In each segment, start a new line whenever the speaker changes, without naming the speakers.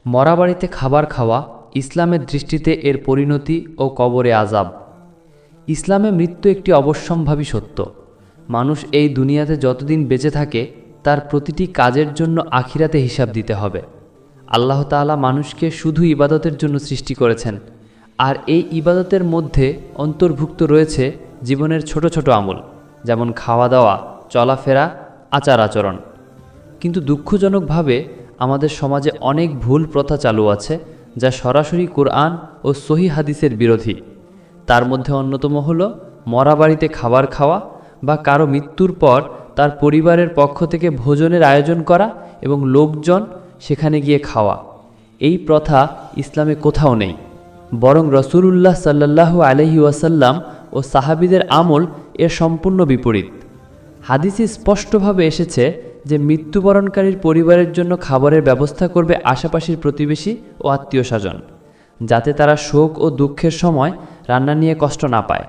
মরা বাড়িতে খাবার খাওয়া ইসলামের দৃষ্টিতে এর পরিণতি ও কবরে আযাব। ইসলামে মৃত্যু একটি অবশ্যম্ভাবী সত্য। মানুষ এই দুনিয়াতে যতদিন বেঁচে থাকে তার প্রতিটি কাজের জন্য আখিরাতে হিসাব দিতে হবে। আল্লাহ তাআলা মানুষকে শুধু ইবাদতের জন্য সৃষ্টি করেছেন, আর এই ইবাদতের মধ্যে অন্তর্ভুক্ত রয়েছে জীবনের ছোট ছোট আমল, যেমন খাওয়া দাওয়া, চলাফেরা, আচার আচরণ। কিন্তু দুঃখজনকভাবে আমাদের সমাজে অনেক ভুল প্রথা চালু আছে যা সরাসরি কোরআন ও সহিহ হাদিসের বিরোধী। তার মধ্যে অন্যতম হল মরা বাড়িতে খাবার খাওয়া বা কারো মৃত্যুর পর তার পরিবারের পক্ষ থেকে ভোজনের আয়োজন করা এবং লোকজন সেখানে গিয়ে খাওয়া। এই প্রথা ইসলামে কোথাও নেই, বরং রাসূলুল্লাহ সাল্লাল্লাহু আলাইহি ওয়াসাল্লাম ও সাহাবীদের আমল এর সম্পূর্ণ বিপরীত। হাদিসে স্পষ্টভাবে এসেছে যে মৃত্যুবরণকারীর পরিবারের জন্য খাবারের ব্যবস্থা করবে আশেপাশের প্রতিবেশী ও আত্মীয় স্বজন, যাতে তারা শোক ও দুঃখের সময় রান্না নিয়ে কষ্ট না পায়।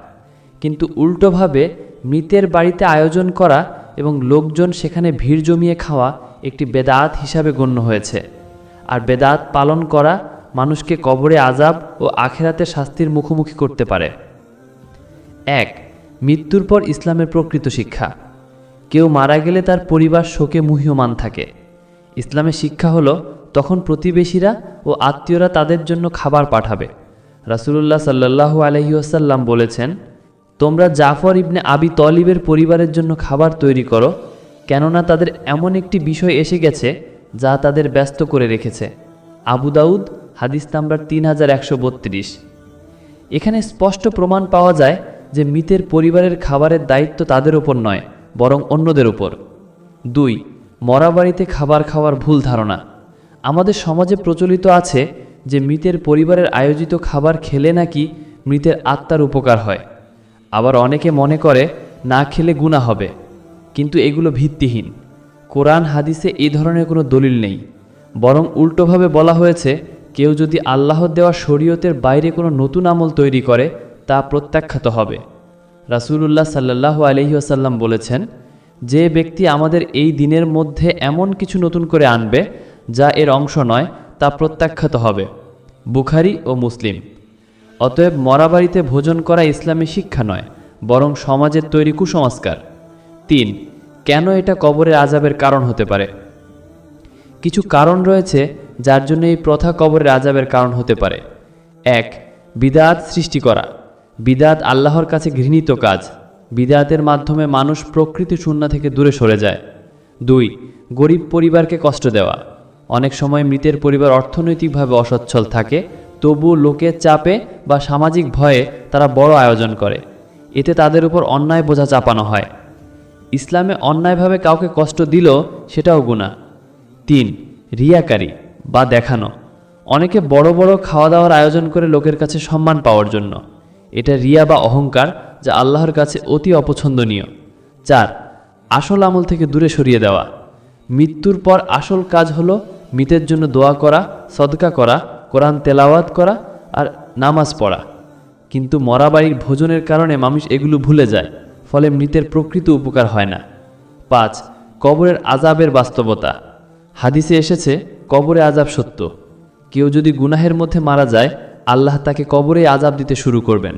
কিন্তু উল্টোভাবে মৃতের বাড়িতে আয়োজন করা এবং লোকজন সেখানে ভিড় জমিয়ে খাওয়া একটি বেদাত হিসাবে গণ্য হয়েছে। আর বেদাত পালন করা মানুষকে কবরে আযাব ও আখিরাতে শাস্তির মুখোমুখি করতে পারে। 1. মৃত্যুর পর ইসলামের প্রকৃত শিক্ষা। কেউ মারা গেলে তার পরিবার শোকে মুহ্যমান থাকে। ইসলামের শিক্ষা হলো তখন প্রতিবেশীরা ও আত্মীয়রা তাদের জন্য খাবার পাঠাবে। রাসূলুল্লাহ সাল্লাল্লাহু আলাইহি ওয়াসাল্লাম বলেছেন, তোমরা জাফর ইবনে আবি তলিবের পরিবারের জন্য খাবার তৈরি করো, কেননা তাদের এমন একটি বিষয় এসে গেছে যা তাদের ব্যস্ত করে রেখেছে। আবু দাউদ, হাদিস নাম্বার 3132। এখানে স্পষ্ট প্রমাণ পাওয়া যায় যে মৃতের পরিবারের খাবারের দায়িত্ব তাদের ওপর নয়, বরং অন্যদের উপর। 2. মরা বাড়িতে খাবার খাওয়ার ভুল ধারণা। আমাদের সমাজে প্রচলিত আছে যে মৃতের পরিবারের আয়োজিত খাবার খেলে নাকি মৃতের আত্মার উপকার হয়। আবার অনেকে মনে করে না খেলে গুনাহ হবে, কিন্তু এগুলো ভিত্তিহীন। কোরআন হাদিসে এই ধরনের কোনো দলিল নেই, বরং উল্টোভাবে বলা হয়েছে কেউ যদি আল্লাহর দেওয়া শরীয়তের বাইরে কোনো নতুন আমল তৈরি করে তা প্রত্যাখ্যাত হবে। রাসূলুল্লাহ সাল্লাল্লাহু আলাইহি ওয়াসাল্লাম বলেছেন, যে ব্যক্তি আমাদের এই দিনের মধ্যে এমন কিছু নতুন করে আনবে যা এর অংশ নয় তা প্রত্যাখ্যাত হবে। বুখারী ও মুসলিম। অতএব মরা বাড়িতে ভোজন করা ইসলামী শিক্ষা নয়, বরং সমাজের তৈরি কুসংস্কার। 3. কেন এটা কবরের আযাবের কারণ হতে পারে? কিছু কারণ রয়েছে যার জন্য এই প্রথা কবরের আযাবের কারণ হতে পারে। 1. বিদআত সৃষ্টি করা। বিদআত আল্লাহর কাছে ঘৃণিত কাজ। বিদআতের মাধ্যমে মানুষ প্রকৃতি সুন্নাহ থেকে দূরে সরে যায়। 2. গরিব পরিবারকে কষ্ট দেওয়া। অনেক সময় মৃতের পরিবার অর্থনৈতিকভাবে অসচ্ছল থাকে, তবুও লোকের চাপে বা সামাজিক ভয়ে তারা বড় আয়োজন করে। এতে তাদের উপর অন্যায় বোঝা চাপানো হয়। ইসলামে অন্যায়ভাবে কাউকে কষ্ট দিল সেটাও গুনাহ। 3. রিয়াকারী বা দেখানো। অনেকে বড় বড় খাওয়া দাওয়ার আয়োজন করে লোকের কাছে সম্মান পাওয়ার জন্য। এটা রিয়া বা অহংকার, যা আল্লাহর কাছে অতি অপছন্দনীয়। 4. আসল আমল থেকে দূরে সরিয়ে দেওয়া। মৃত্যুর পর আসল কাজ হলো মৃতের জন্য দোয়া করা, সদকা করা, কোরআন তেলাওয়াত করা আর নামাজ পড়া। কিন্তু মরা বাড়ির ভোজনের কারণে মানুষ এগুলো ভুলে যায়, ফলে মৃতের প্রকৃত উপকার হয় না। 5. কবরের আযাবের বাস্তবতা। হাদিসে এসেছে কবরে আযাব সত্য। কেউ যদি গুনাহের মধ্যে মারা যায়, আল্লাহ তাকে কবরে আযাব দিতে শুরু করবেন।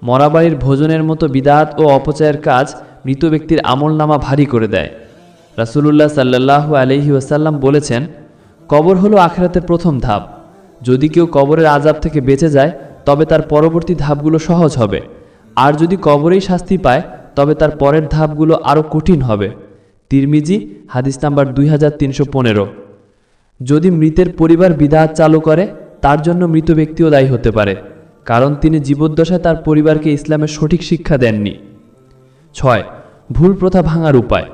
মরা বাড়ির ভোজনের মতো বিদআত ও অপচয়ের কাজ মৃত ব্যক্তির আমলনামা ভারী করে দেয়। রাসূলুল্লাহ সাল্লাল্লাহু আলাইহি ওয়াসাল্লাম বলেছেন, কবর হলো আখিরাতের প্রথম ধাপ। যদি কেউ কবরের আযাব থেকে বেঁচে যায় তবে তার পরবর্তী ধাপগুলো সহজ হবে, আর যদি কবরেই শাস্তি পায় তবে তার পরের ধাপগুলো আরও কঠিন হবে। তিরমিজি, হাদিস নাম্বার 2315। যদি মৃতের পরিবার বিদআত চালু করে, তার জন্য মৃত ব্যক্তিও দায়ী হতে পারে, কারণ তিনি জীবদ্দশায় তার পরিবারকে ইসলামের সঠিক শিক্ষা দেননি। 6. ভুল প্রথা ভাঙার উপায়।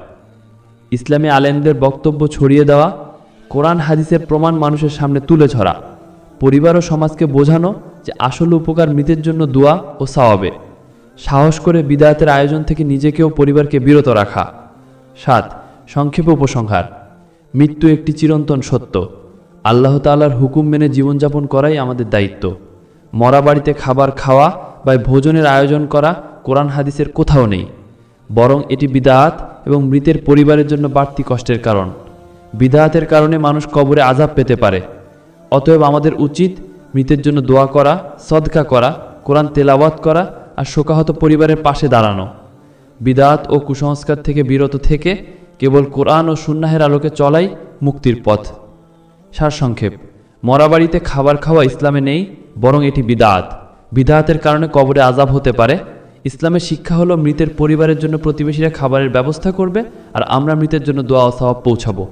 ইসলামী আলেমদের বক্তব্য ছড়িয়ে দেওয়া, কোরআন হাদিসের প্রমাণ মানুষের সামনে তুলে ধরা, পরিবার ও সমাজকে বোঝানো যে আসল উপকার মৃতের জন্য দোয়া ও সওয়াবে। সাহস করে বিদআতের আয়োজন থেকে নিজেকেও পরিবারকে বিরত রাখা। 7. সংক্ষেপে উপসংহার। মৃত্যু একটি চিরন্তন সত্য। আল্লাহ তাআলার হুকুম মেনে জীবনযাপন করাই আমাদের দায়িত্ব। মরা বাড়িতে খাবার খাওয়া বা ভোজনের আয়োজন করা কোরআন হাদিসের কোথাও নেই, বরং এটি বিদআত এবং মৃতের পরিবারের জন্য বাড়তি কষ্টের কারণ। বিদআতের কারণে মানুষ কবরে আযাব পেতে পারে।
অতএব আমাদের উচিত মৃতের জন্য দোয়া করা, সদকা করা, কোরআন তেলাওয়াত করা আর শোকাহত পরিবারের পাশে দাঁড়ানো। বিদআত ও কুসংস্কার থেকে বিরত থেকে কেবল কোরআন ও সুন্নাহের আলোকে চলাই মুক্তির পথ। সারসংক্ষেপ, মরা বাড়িতে খাবার খাওয়া ইসলামে নেই, বরং এটি বিদআত। বিদআতের কারণে কবরে আযাব হতে পারে। ইসলামের শিক্ষা হলো মৃতের পরিবারের জন্য প্রতিবেশীরা খাবারের ব্যবস্থা করবে আর আমরা মৃতের জন্য দোয়া ও সওয়াব পৌঁছাবো।